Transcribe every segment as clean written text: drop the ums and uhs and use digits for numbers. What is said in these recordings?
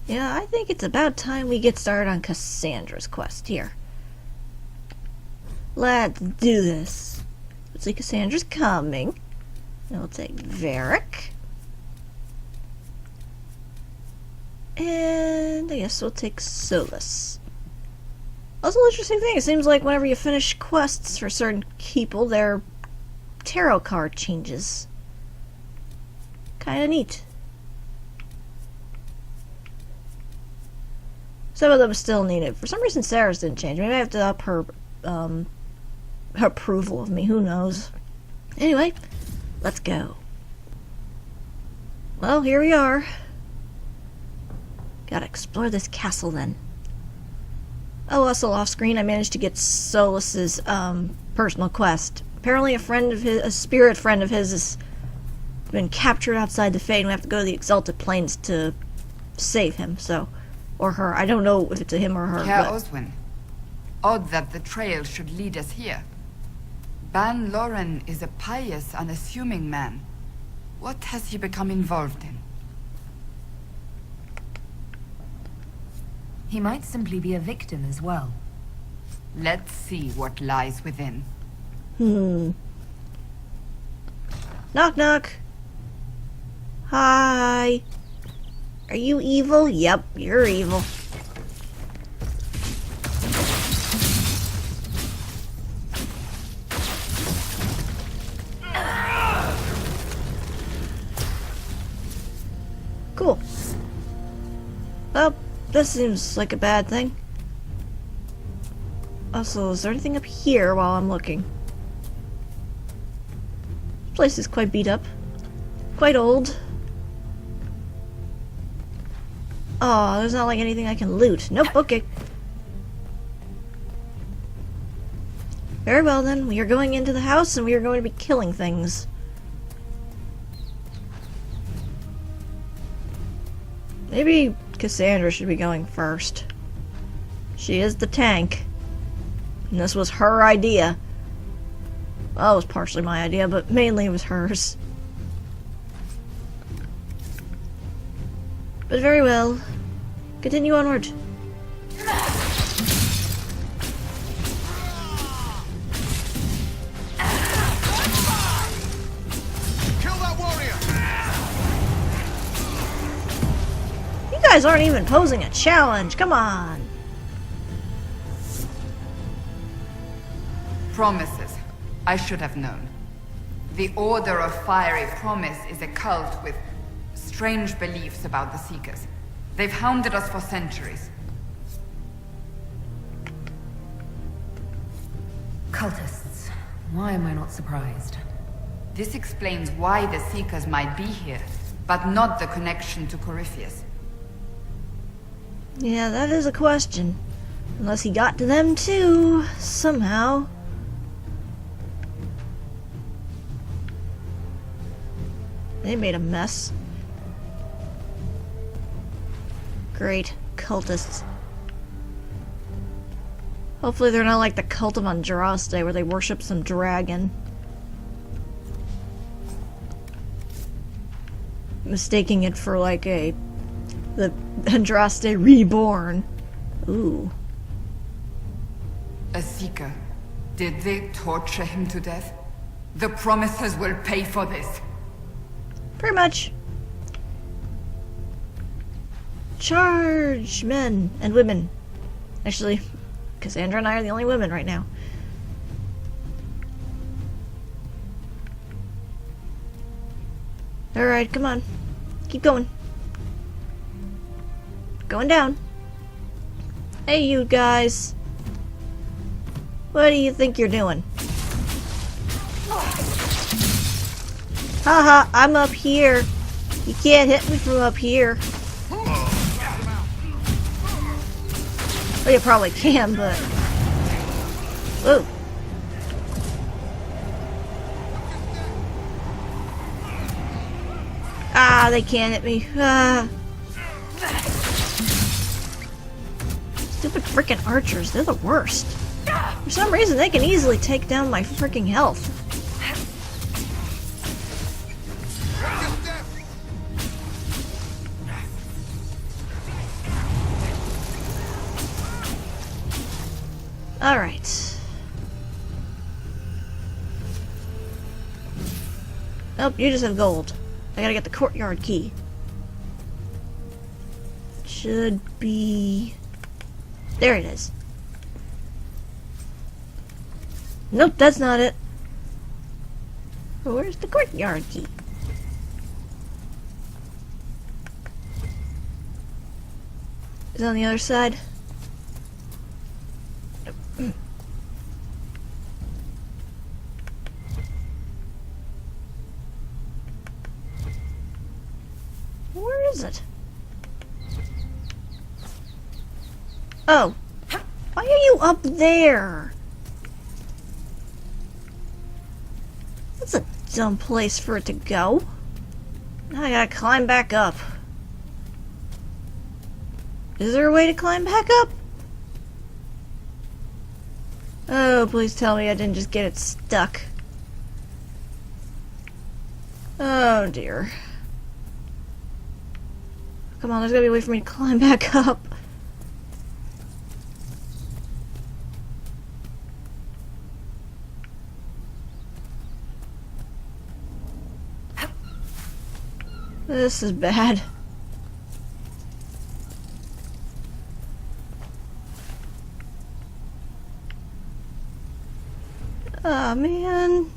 Yeah, I think it's about time we get started on Cassandra's quest here. Let's do this. Let's see, Cassandra's coming. And we'll take Varric. And I guess we'll take Solus. Also, interesting thing, it seems like whenever you finish quests for certain people, their tarot card changes. Kinda neat. Some of them still need it. For some reason, Sarah's didn't change. Maybe I have to up her approval of me. Who knows? Anyway, let's go. Well, here we are. Gotta explore this castle then. Oh, also off screen, I managed to get Solus's personal quest. Apparently, a spirit friend of his has been captured outside the Fade, and we have to go to the Exalted Plains to save him. So, or her. I don't know if it's a him or her. Herr Oswin, odd that the trail should lead us here. Ban Loren is a pious, unassuming man. What has he become involved in? He might simply be a victim as well. Let's see what lies within. Knock knock. Hi. Are you evil? Yep, you're evil. Cool. Well, this seems like a bad thing. Also, is there anything up here while I'm looking? This place is quite beat up. Quite old. Oh, there's not like anything I can loot. Nope, okay. Very well then, we are going into the house and we are going to be killing things. Maybe Cassandra should be going first. She is the tank. And this was her idea. Well, it was partially my idea, but mainly it was hers. But very well. Continue onward. Kill that warrior! You guys aren't even posing a challenge. Come on. Promises. I should have known. The Order of Fiery Promise is a cult with strange beliefs about the Seekers. They've hounded us for centuries. Cultists. Why am I not surprised? This explains why the Seekers might be here, but not the connection to Corypheus. Yeah, that is a question. Unless he got to them too, somehow. They made a mess. Great. Cultists. Hopefully they're not like the cult of Andraste where they worship some dragon. Mistaking it for like the Andraste reborn. Ooh. A Seeker. Did they torture him to death? The Promises will pay for this. Pretty much. Charge, men and women. Actually, Cassandra and I are the only women right now. Alright, come on. Keep going. Going down. Hey, you guys. What do you think you're doing? Haha, I'm up here. You can't hit me from up here. Well, you probably can, but... Whoa. Ah, they can't hit me. Ah. Stupid frickin' archers, they're the worst. For some reason, they can easily take down my frickin' health. Alright. Nope, you just have gold. I gotta get the courtyard key. Should be... There it is. Nope, that's not it. Where's the courtyard key? Is it on the other side? Nope. Where is it? Oh. Why are you up there? That's a dumb place for it to go. Now I gotta climb back up. Is there a way to climb back up? Oh, please tell me I didn't just get it stuck. Oh dear. Come on, there's gotta be a way for me to climb back up. This is bad. Oh man.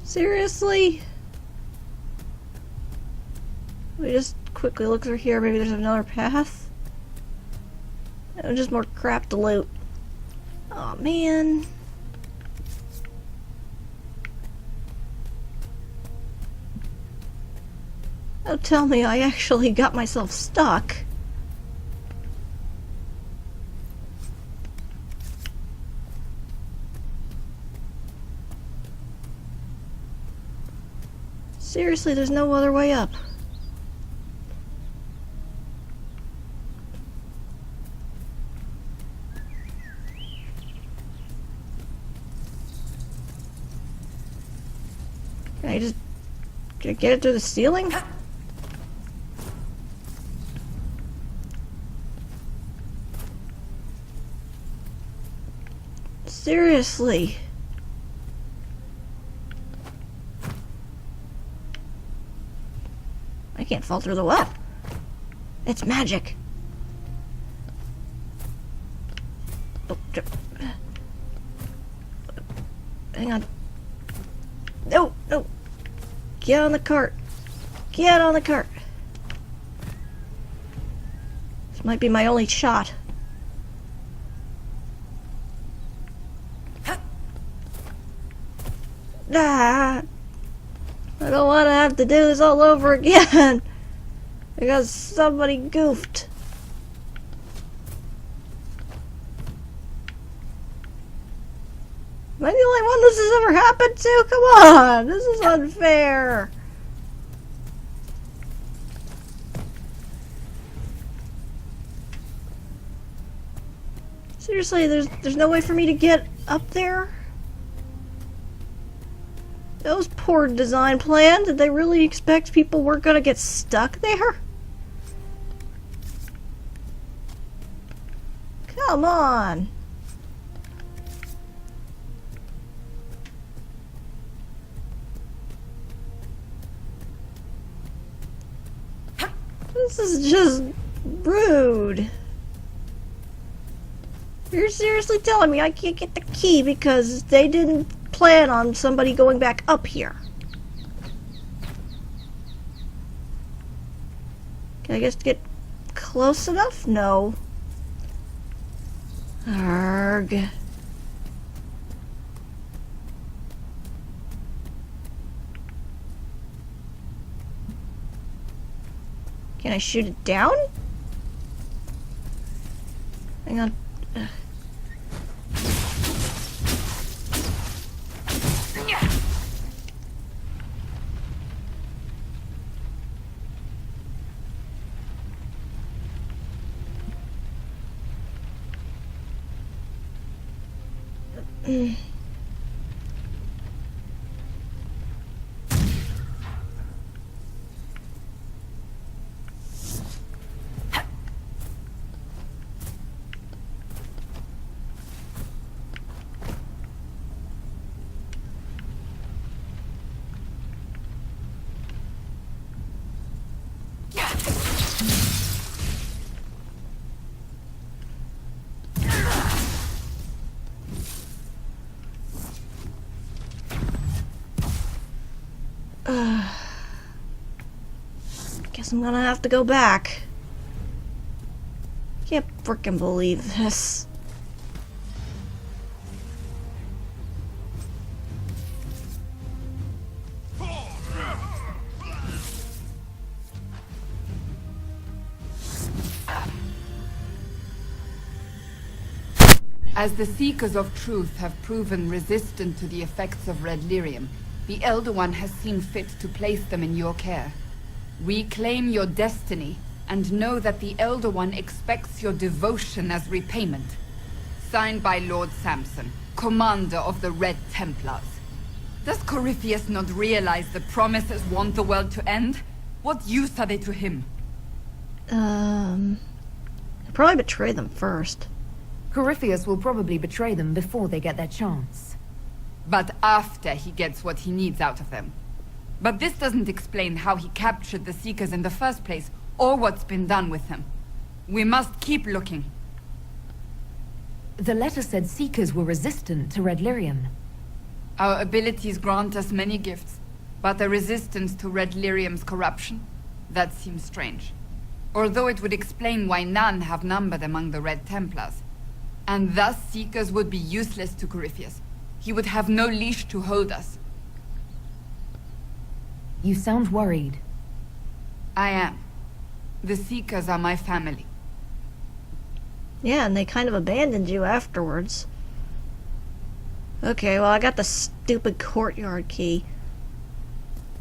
Seriously? We just quickly look through here, maybe there's another path? Oh, just more crap to loot. Oh man. Oh, tell me I actually got myself stuck. Seriously, there's no other way up. Can I just get it through the ceiling? Seriously. I can't fall through the web. It's magic. Oh, hang on. No, no. Get on the cart. Get on the cart. This might be my only shot. Ah, I don't want to have to do this all over again because somebody goofed. Am I the only one this has ever happened to? Come on, this is unfair. Seriously, there's no way for me to get up there? That was poor design plan. Did they really expect people weren't gonna get stuck there? Come on. This is just rude. You're seriously telling me I can't get the key because they didn't plan on somebody going back up here? Can I just get close enough? No. Arrgh. Can I shoot it down? Hang on. Guess I'm gonna have to go back. Can't frickin' believe this. As the Seekers of Truth have proven resistant to the effects of red lyrium, the Elder One has seen fit to place them in your care. Reclaim your destiny, and know that the Elder One expects your devotion as repayment. Signed by Lord Samson, Commander of the Red Templars. Does Corypheus not realize the promises want the world to end? What use are they to him? I'll probably betray them first. Corypheus will probably betray them before they get their chance. But after he gets what he needs out of them. But this doesn't explain how he captured the Seekers in the first place, or what's been done with them. We must keep looking. The letter said Seekers were resistant to red lyrium. Our abilities grant us many gifts, but a resistance to red lyrium's corruption? That seems strange. Although it would explain why none have numbered among the Red Templars. And thus Seekers would be useless to Corypheus. He would have no leash to hold us. You sound worried. I am. The Seekers are my family. Yeah, and they kind of abandoned you afterwards. Okay, well, I got the stupid courtyard key.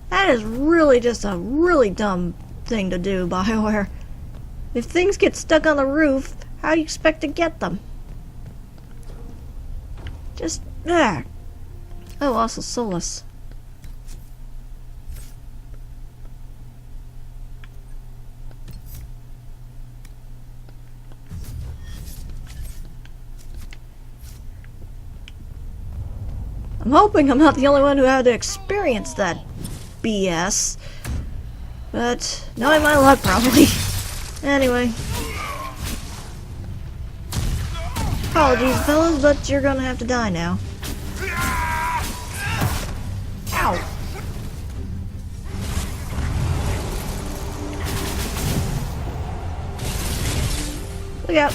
That is really just a really dumb thing to do, BioWare. If things get stuck on the roof, how do you expect to get them? Just there. Oh, also Solus. I'm hoping I'm not the only one who had to experience that BS. But, knowing my luck, probably. Anyway. Apologies, fellas, but you're gonna have to die now. Ow! Look out!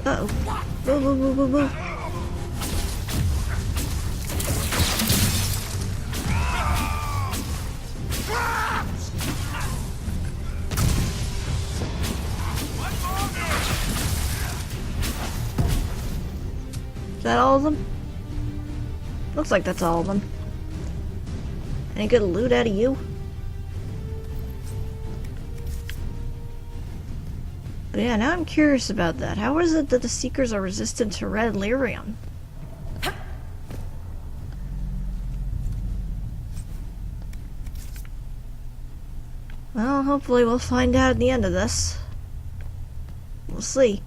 Uh-oh. Boo, boo, boo, boo, boo. Is that all of them? Looks like that's all of them. Any good loot out of you? But yeah, now I'm curious about that. How is it that the Seekers are resistant to red lyrium? Well, hopefully we'll find out at the end of this. We'll see.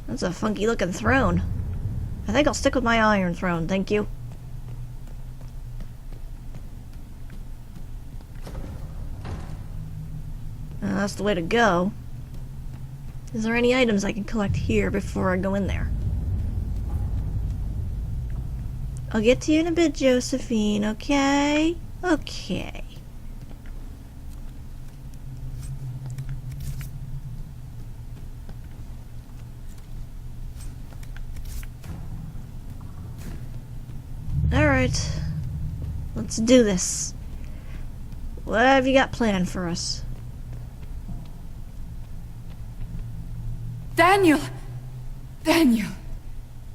That's a funky looking throne. I think I'll stick with my iron throne, thank you. That's the way to go. Is there any items I can collect here before I go in there? I'll get to you in a bit, Josephine, okay? Okay. Alright. Let's do this. What have you got planned for us? Daniel! Daniel!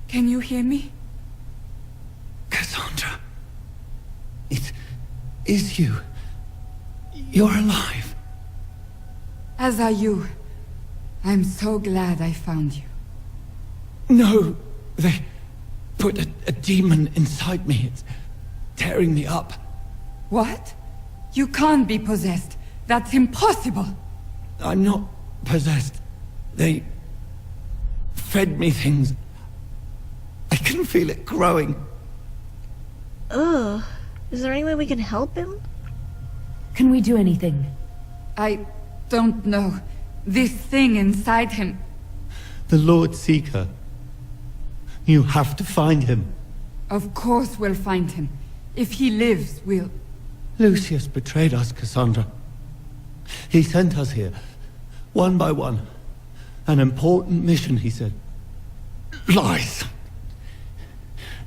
Can you hear me? Cassandra. It is you. You're alive. As are you. I'm so glad I found you. No, they put a demon inside me. It's tearing me up. What? You can't be possessed. That's impossible. I'm not possessed. They fed me things. I can feel it growing. Is there any way we can help him? Can we do anything? I don't know. This thing inside him. The Lord Seeker. You have to find him. Of course we'll find him. If he lives, we'll... Lucius betrayed us, Cassandra. He sent us here, one by one. An important mission, he said. Lies.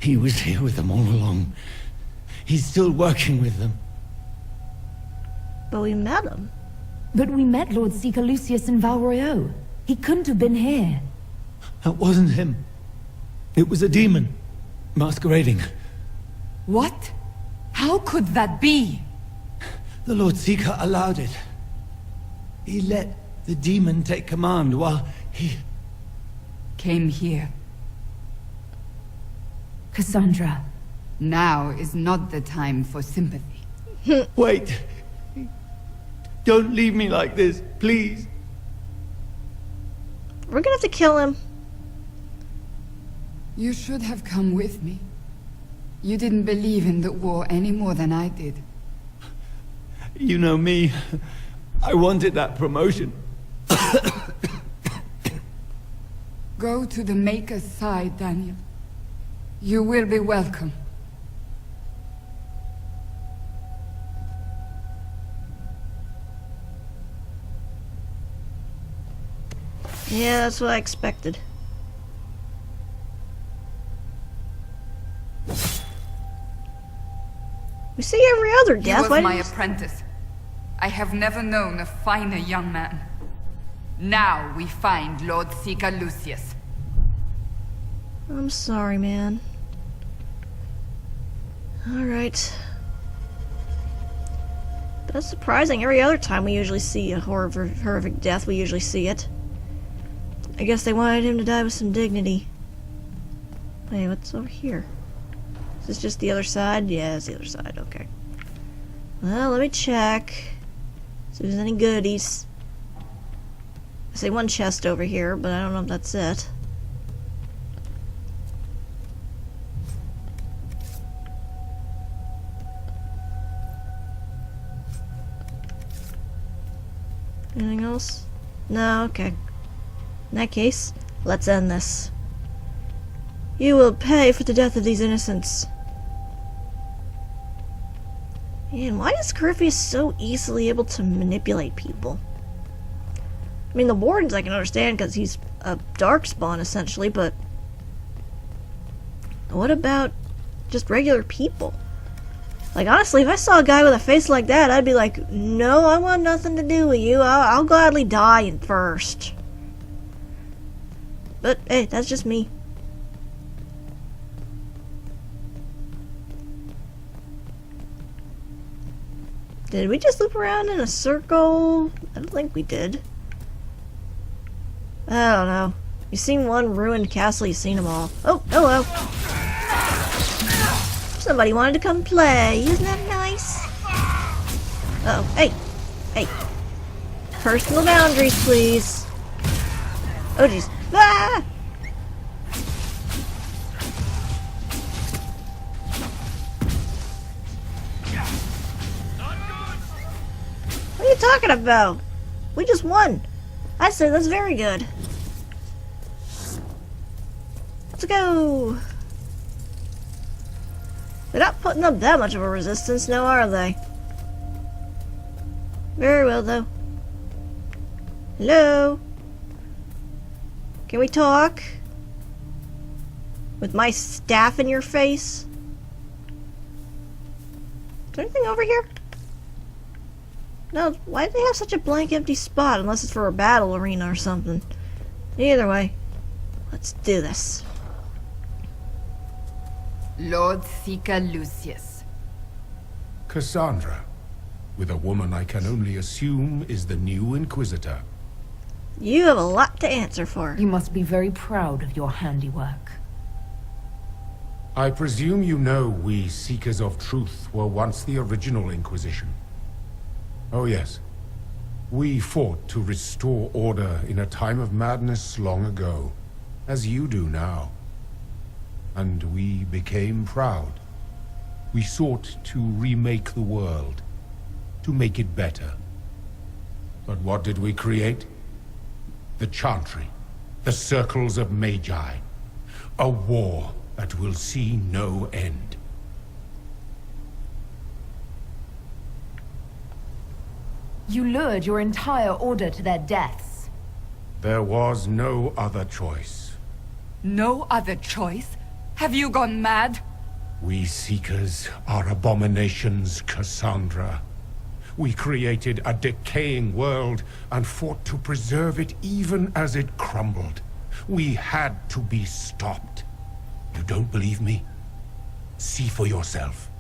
He was here with them all along. He's still working with them. But we met him. But we met Lord Seeker Lucius in Val Royeaux. He couldn't have been here. That wasn't him. It was a demon, masquerading. What? How could that be? The Lord Seeker allowed it. He let the demon take command while he... Came here. Cassandra. Now is not the time for sympathy. Wait. Don't leave me like this, please. We're gonna have to kill him. You should have come with me. You didn't believe in the war any more than I did. You know me. I wanted that promotion. Go to the Maker's side, Daniel. You will be welcome. Yeah, that's what I expected. We see every other He death. was my apprentice. I have never known a finer young man. Now we find Lord Seeker Lucius. I'm sorry, man. Alright. That's surprising. Every other time we usually see a horrific death, we usually see it. I guess they wanted him to die with some dignity. Wait, what's over here? Is this just the other side? Yeah, it's the other side. Okay. Well, let me check. See if there's any goodies. I see one chest over here, but I don't know if that's it. Anything else? No, okay. In that case, let's end this. You will pay for the death of these innocents. And why is Corypheus so easily able to manipulate people? I mean, the Wardens I can understand because he's a darkspawn essentially, but what about just regular people? Like, honestly, if I saw a guy with a face like that, I'd be like, no, I want nothing to do with you. I'll gladly die first. But, hey, that's just me. Did we just loop around in a circle? I don't think we did. I don't know. You've seen one ruined castle, you've seen them all. Oh, hello. Somebody wanted to come play. Isn't that nice? Uh-oh. Hey. Hey. Personal boundaries, please. Oh, jeez. Ah! What are you talking about? We just won. I said that's very good. Let's go. They're not putting up that much of a resistance now, are they? Very well, though. Hello? Can we talk? With my staff in your face? Is there anything over here? No, why do they have such a blank empty spot unless it's for a battle arena or something? Either way, let's do this. Lord Seeker Lucius. Cassandra, with a woman I can only assume is the new Inquisitor. You have a lot to answer for. You must be very proud of your handiwork. I presume you know we Seekers of Truth were once the original Inquisition. Oh yes. We fought to restore order in a time of madness long ago, as you do now. And we became proud. We sought to remake the world, to make it better. But what did we create? The Chantry. The Circles of Magi. A war that will see no end. You lured your entire order to their deaths. There was no other choice. No other choice? Have you gone mad? We Seekers are abominations, Cassandra. We created a decaying world and fought to preserve it even as it crumbled. We had to be stopped. You don't believe me? See for yourself.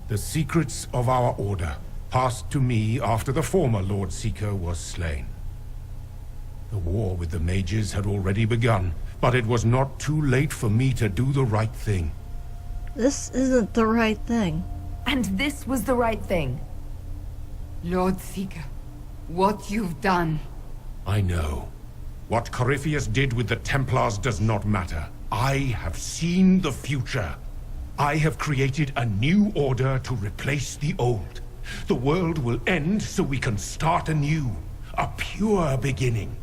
The secrets of our order passed to me after the former Lord Seeker was slain. The war with the mages had already begun, but it was not too late for me to do the right thing. This isn't the right thing. And this was the right thing. Lord Seeker, what you've done. I know. What Corypheus did with the Templars does not matter. I have seen the future. I have created a new order to replace the old. The world will end so we can start anew. A pure beginning.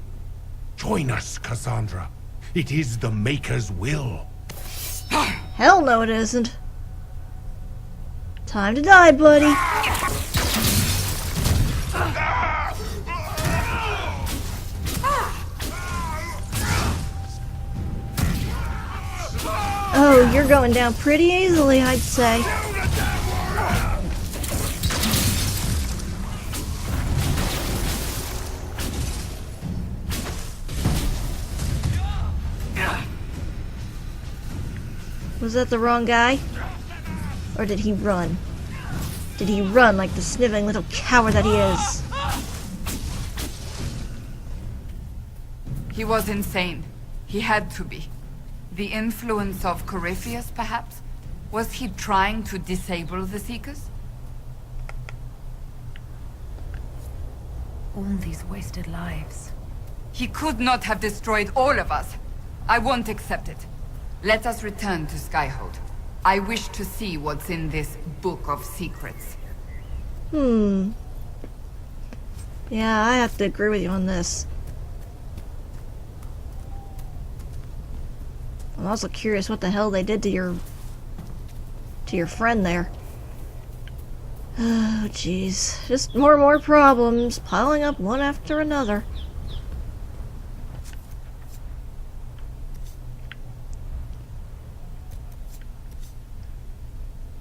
Join us, Cassandra. It is the Maker's will. Hell no, it isn't. Time to die, buddy. Oh, you're going down pretty easily, I'd say. Was that the wrong guy? Or did he run? Did he run like the sniveling little coward that he is? He was insane. He had to be. The influence of Corypheus, perhaps? Was he trying to disable the Seekers? All these wasted lives. He could not have destroyed all of us. I won't accept it. Let us return to Skyhold. I wish to see what's in this Book of Secrets. Yeah, I have to agree with you on this. I'm also curious what the hell they did to your friend there. Oh, jeez. Just more and more problems piling up one after another.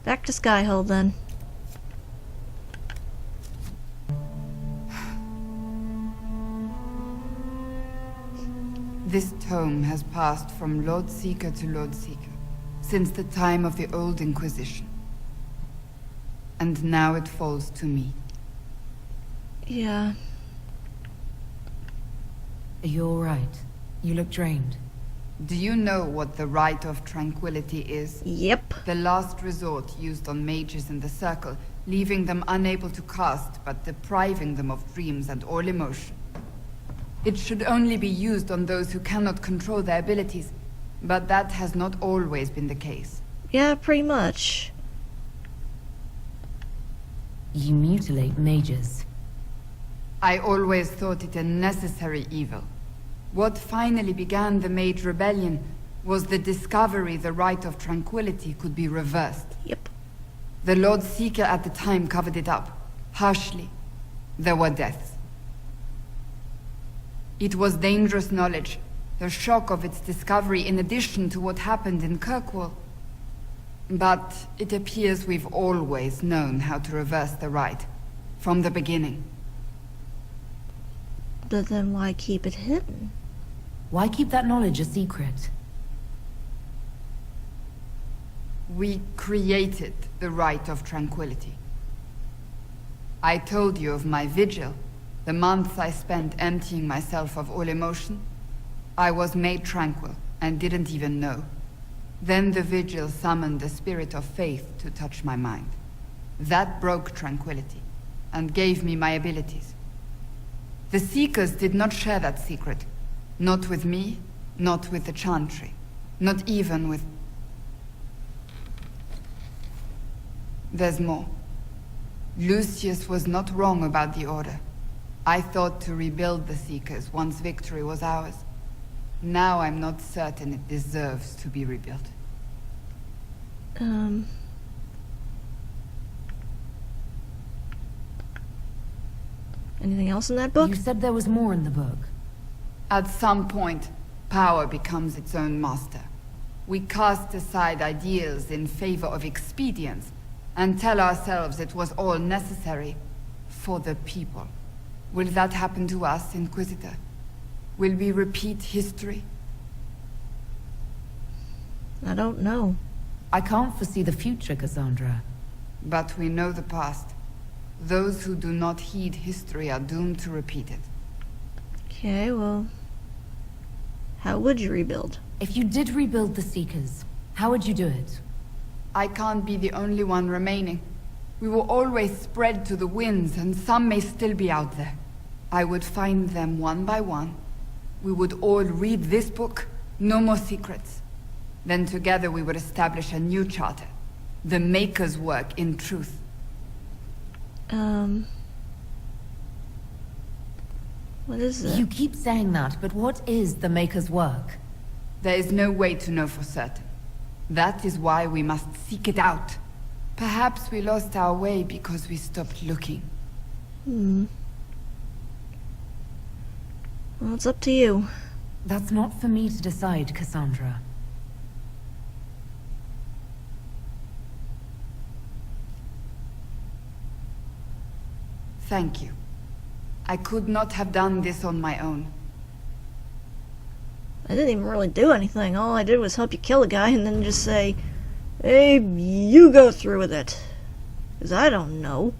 Back to Skyhold, then. This tome has passed from Lord Seeker to Lord Seeker since the time of the old Inquisition. And now it falls to me. Yeah. You're all right. You look drained. Do you know what the Rite of Tranquility is? Yep. The last resort used on mages in the Circle, leaving them unable to cast, but depriving them of dreams and all emotion. It should only be used on those who cannot control their abilities, but that has not always been the case. Yeah, pretty much. You mutilate mages. I always thought it a necessary evil. What finally began the Mage Rebellion was the discovery the Rite of Tranquility could be reversed. Yep. The Lord Seeker at the time covered it up, harshly. There were deaths. It was dangerous knowledge, the shock of its discovery in addition to what happened in Kirkwall. But it appears we've always known how to reverse the Rite, from the beginning. But then why keep it hidden? Why keep that knowledge a secret? We created the Rite of Tranquility. I told you of my vigil, the months I spent emptying myself of all emotion. I was made tranquil and didn't even know. Then the vigil summoned the spirit of faith to touch my mind. That broke tranquility and gave me my abilities. The Seekers did not share that secret. Not with me, not with the Chantry, not even with... There's more. Lucius was not wrong about the Order. I thought to rebuild the Seekers once victory was ours. Now I'm not certain it deserves to be rebuilt. Anything else in that book? You said there was more in the book. At some point, power becomes its own master. We cast aside ideals in favor of expedience, and tell ourselves it was all necessary for the people. Will that happen to us, Inquisitor? Will we repeat history? I don't know. I can't foresee the future, Cassandra. But we know the past. Those who do not heed history are doomed to repeat it. Okay, well... how would you rebuild? If you did rebuild the Seekers, how would you do it? I can't be the only one remaining. We will always spread to the winds, and some may still be out there. I would find them one by one. We would all read this book, no more secrets. Then together we would establish a new charter. The Maker's work in truth. What is it? You keep saying that, but what is the Maker's work? There is no way to know for certain. That is why we must seek it out. Perhaps we lost our way because we stopped looking. Well, it's up to you. That's not for me to decide, Cassandra. Thank you. I could not have done this on my own. I didn't even really do anything. All I did was help you kill a guy and then just say, hey, you go through with it. 'Cause I don't know.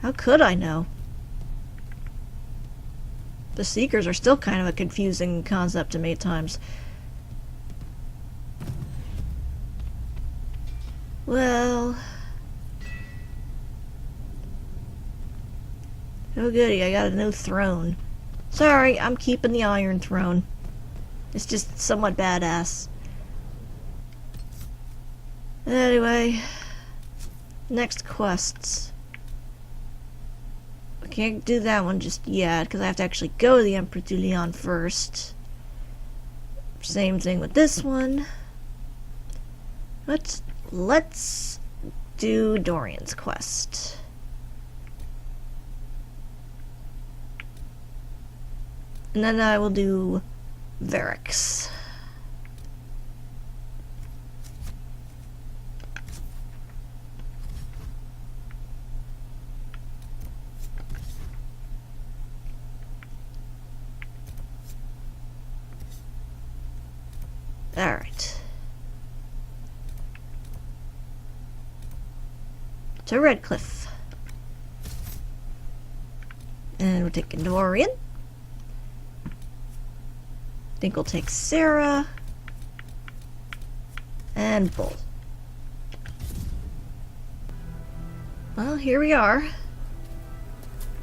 How could I know? The Seekers are still kind of a confusing concept to me at times. Well... oh goody, I got a new throne. Sorry, I'm keeping the Iron Throne. It's just somewhat badass. Anyway, next quests. I can't do that one just yet, because I have to actually go to the Emperor Julian first. Same thing with this one. But let's do Dorian's quest. And then I will do Varric's. Alright. To Redcliffe. And we're taking Dorian. I think we'll take Sarah. And Bull. Well, here we are.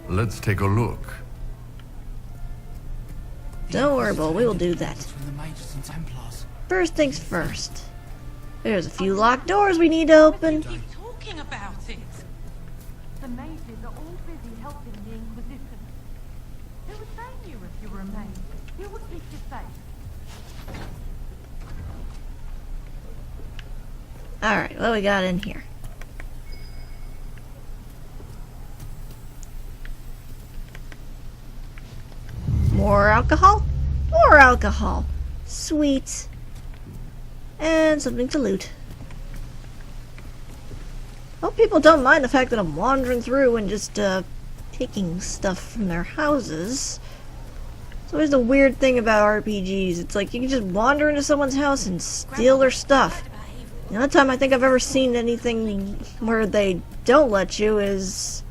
Let's take a look. Don't worry, Bull, we will do that. From the Mages and Templars. First things first. There's a few locked doors we need to open. Keep talking about it. The mages are all busy helping the Inquisition. Who would blame you if you were a mage? Who would keep you safe? Alright, what we got in here? More alcohol? More alcohol. Sweet. And something to loot. Hope people don't mind the fact that I'm wandering through and just, taking stuff from their houses. It's always the weird thing about RPGs. It's like you can just wander into someone's house and steal their stuff. The only time I think I've ever seen anything where they don't let you is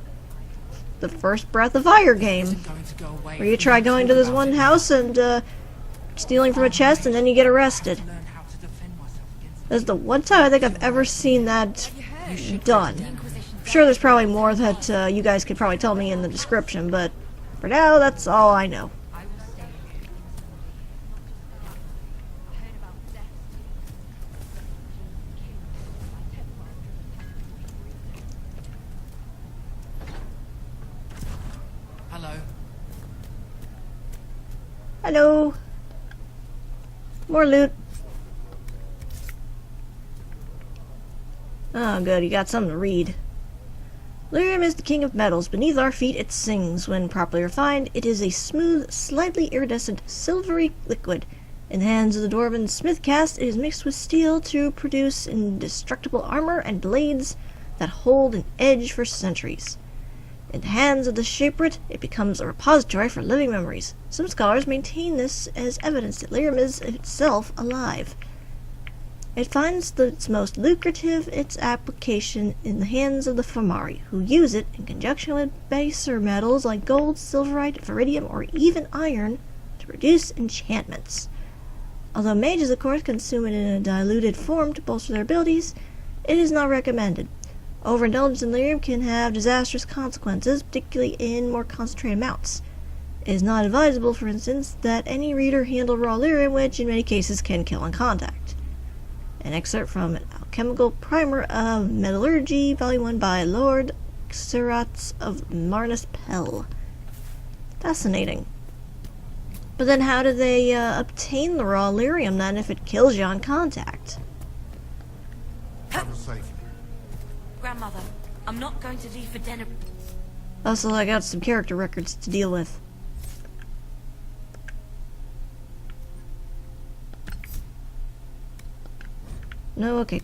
the first Breath of Fire game. Where you try going to this one house and, stealing from a chest and then you get arrested. That's the one time I think I've ever seen that done. I'm sure there's probably more that you guys could probably tell me in the description, but for now, that's all I know. Hello. More loot. Oh, good. You got something to read. Lyrium is the king of metals. Beneath our feet it sings. When properly refined, it is a smooth, slightly iridescent, silvery liquid. In the hands of the Dwarven smith cast, it is mixed with steel to produce indestructible armor and blades that hold an edge for centuries. In the hands of the Shaperate, it becomes a repository for living memories. Some scholars maintain this as evidence that Lyrium is itself alive. It finds its most lucrative its application in the hands of the Fomari, who use it in conjunction with baser metals like gold, silverite, viridium, or even iron to produce enchantments. Although mages, of course, consume it in a diluted form to bolster their abilities, it is not recommended. Overindulgence in lyrium can have disastrous consequences, particularly in more concentrated amounts. It is not advisable, for instance, that any reader handle raw lyrium, which in many cases can kill on contact. An excerpt from an Alchemical Primer of Metallurgy, Volume 1 by Lord Xerath of Marnus Pell. Fascinating. But then how do they obtain the raw lyrium then if it kills you on contact? Travel safely. Grandmother, I'm not going to leave for dinner. Also, I got some character records to deal with. No, okay.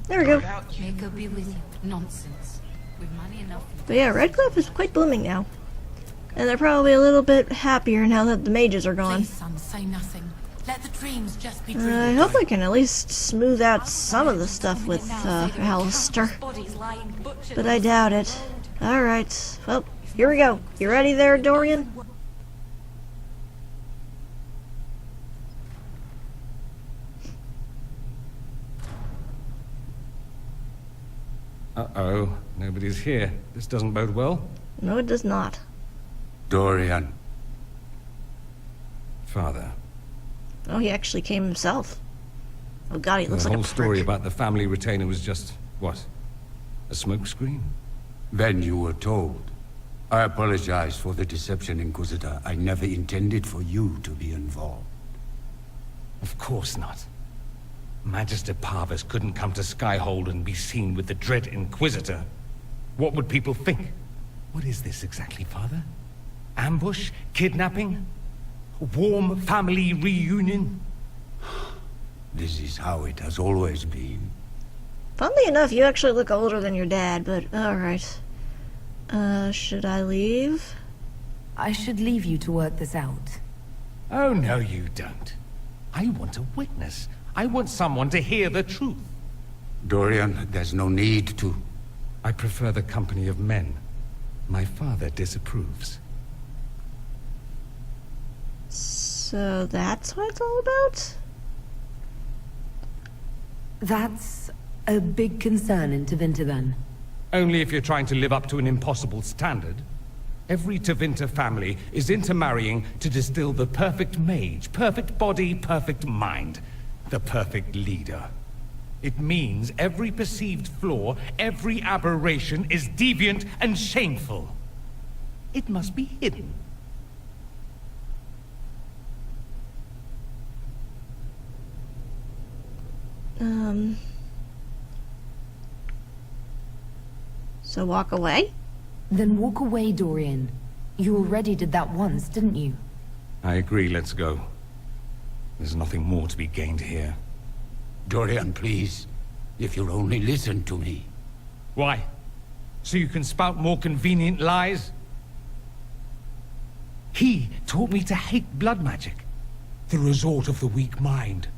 There we go. May God be with you. Nonsense. With money enough. But yeah, Redcliffe is quite blooming now. And they're probably a little bit happier now that the mages are gone. Please, son, say nothing. Let the dreams just be dreams. I hope I can at least smooth out some of the stuff with Alistair. But I doubt it. Alright, well, here we go. You ready there, Dorian? Uh-oh, nobody's here. This doesn't bode well. No, it does not. Dorian. Father, Oh, he actually came himself. Oh god, he looks the like whole a story prick. about the family retainer was just, what? A smokescreen? Then you were told. I apologize for the deception, Inquisitor. I never intended for you to be involved. Of course not. Magister Parvus couldn't come to Skyhold and be seen with the dread Inquisitor. What would people think? What is this exactly, Father? Ambush? Kidnapping? A warm family reunion? This is how it has always been. Funnily enough, you actually look older than your dad, but alright. Should I leave? I should leave you to work this out. Oh, no, you don't. I want a witness. I want someone to hear the truth. Dorian, there's no need to. I prefer the company of men. My father disapproves. So that's what it's all about? That's a big concern in Tevinter then. Only if you're trying to live up to an impossible standard. Every Tevinter family is intermarrying to distill the perfect mage, perfect body, perfect mind. The perfect leader. It means every perceived flaw, every aberration is deviant and shameful. It must be hidden. So walk away? Then walk away, Dorian. You already did that once, didn't you? I agree, let's go. There's nothing more to be gained here. Dorian, please. If you'll only listen to me. Why? So you can spout more convenient lies? He taught me to hate blood magic. The resort of the weak mind.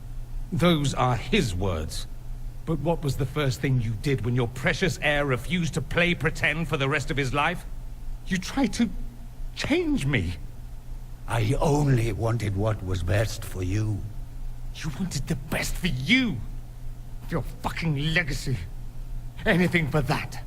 Those are his words. But what was the first thing you did when your precious heir refused to play pretend for the rest of his life? You tried to change me. I only wanted what was best for you. You wanted the best for you. Your fucking legacy. Anything for that.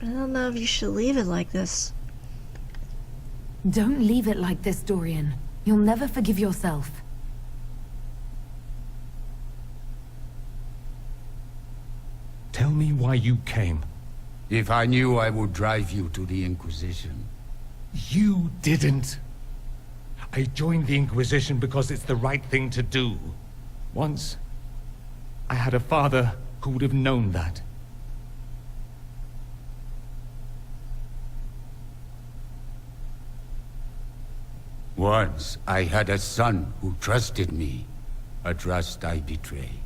I don't know if you should leave it like this. Don't leave it like this, Dorian. You'll never forgive yourself. Tell me why you came. If I knew, I would drive you to the Inquisition. You didn't. I joined the Inquisition because it's the right thing to do. Once, I had a father who would have known that. Once, I had a son who trusted me. A trust I betrayed.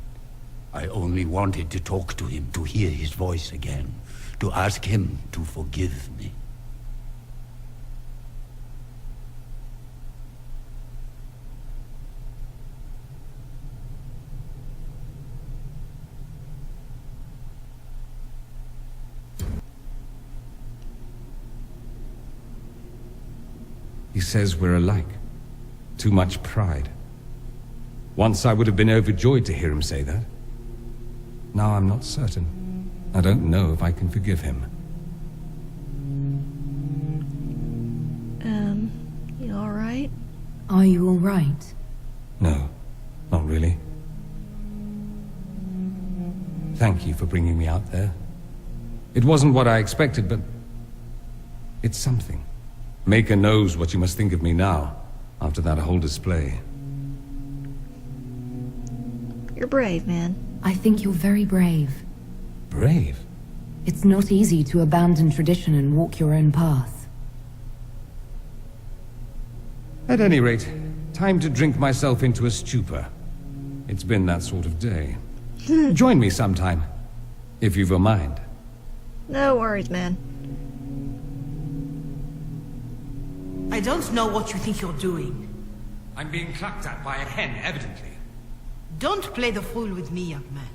I only wanted to talk to him, to hear his voice again, to ask him to forgive me. He says we're alike. Too much pride. Once I would have been overjoyed to hear him say that. Now I'm not certain. I don't know if I can forgive him. You alright? Are you all right? No, not really. Thank you for bringing me out there. It wasn't what I expected, but it's something. Maker knows what you must think of me now, after that whole display. You're brave, man. I think you're very brave. Brave? It's not easy to abandon tradition and walk your own path. At any rate, time to drink myself into a stupor. It's been that sort of day. Join me sometime, if you've a mind. No worries, man. I don't know what you think you're doing. I'm being clapped at by a hen, evidently. Don't play the fool with me, young man.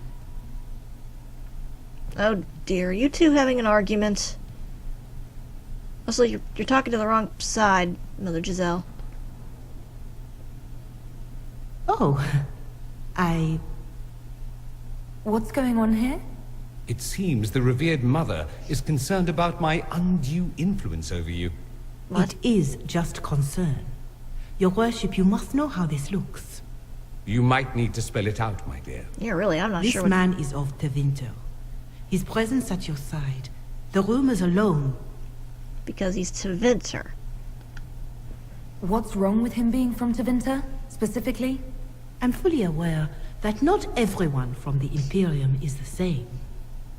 Oh dear, you two having an argument. Also, you're talking to the wrong side, Mother Giselle. Oh, What's going on here? It seems the revered mother is concerned about my undue influence over you. What? It is just concern. Your worship, you must know how this looks. You might need to spell it out, my dear. Yeah, really, I'm not This sure what... man is of Tevinter. His presence at your side, the rumors alone. Because he's Tevinter. What's wrong with him being from Tevinter, specifically? I'm fully aware that not everyone from the Imperium is the same.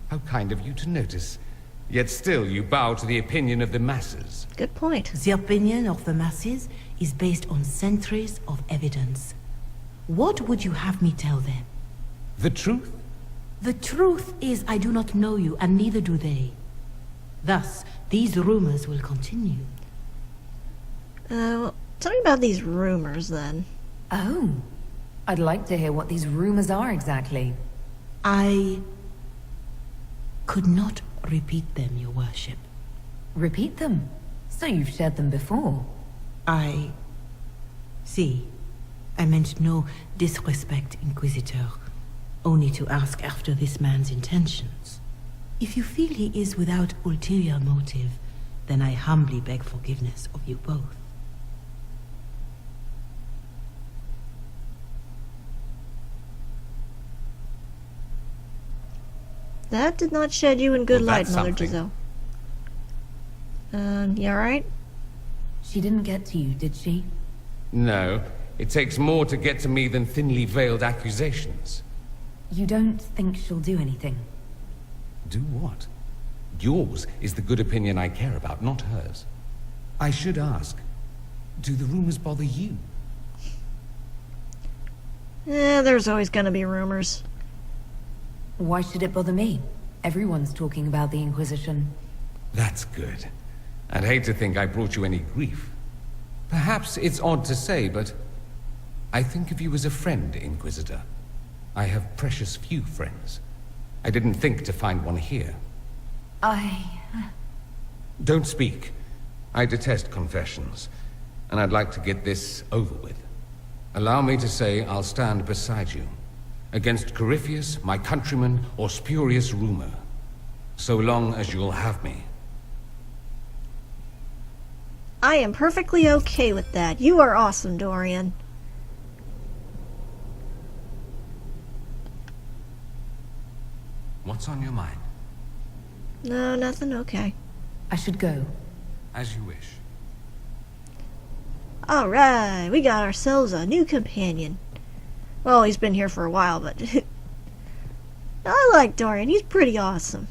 How kind of you to notice. Yet still you bow to the opinion of the masses. Good point. The opinion of the masses is based on centuries of evidence. What would you have me tell them? The truth? The truth is I do not know you, and neither do they. Thus, these rumors will continue. Well, tell me about these rumors, then. Oh. I'd like to hear what these rumors are exactly. I could not repeat them, your worship. Repeat them. So you've shared them before. See, I meant no disrespect, Inquisitor. Only to ask after this man's intentions. If you feel he is without ulterior motive, then I humbly beg forgiveness of you both. That did not shed you in good Well, light, that's Mother something. Giselle. You alright? She didn't get to you, did she? No. It takes more to get to me than thinly veiled accusations. You don't think she'll do anything? Do what? Yours is the good opinion I care about, not hers. I should ask, do the rumors bother you? There's always gonna be rumors. Why should it bother me? Everyone's talking about the Inquisition. That's good. I'd hate to think I brought you any grief. Perhaps it's odd to say, but I think of you as a friend, Inquisitor. I have precious few friends. I didn't think to find one here. Don't speak. I detest confessions, and I'd like to get this over with. Allow me to say I'll stand beside you, against Corypheus, my countryman, or spurious rumor. So long as you'll have me. I am perfectly okay with that. You are awesome, Dorian. What's on your mind? No, nothing. Okay. I should go. As you wish. Alright, we got ourselves a new companion. Well, he's been here for a while, but I like Dorian. He's pretty awesome.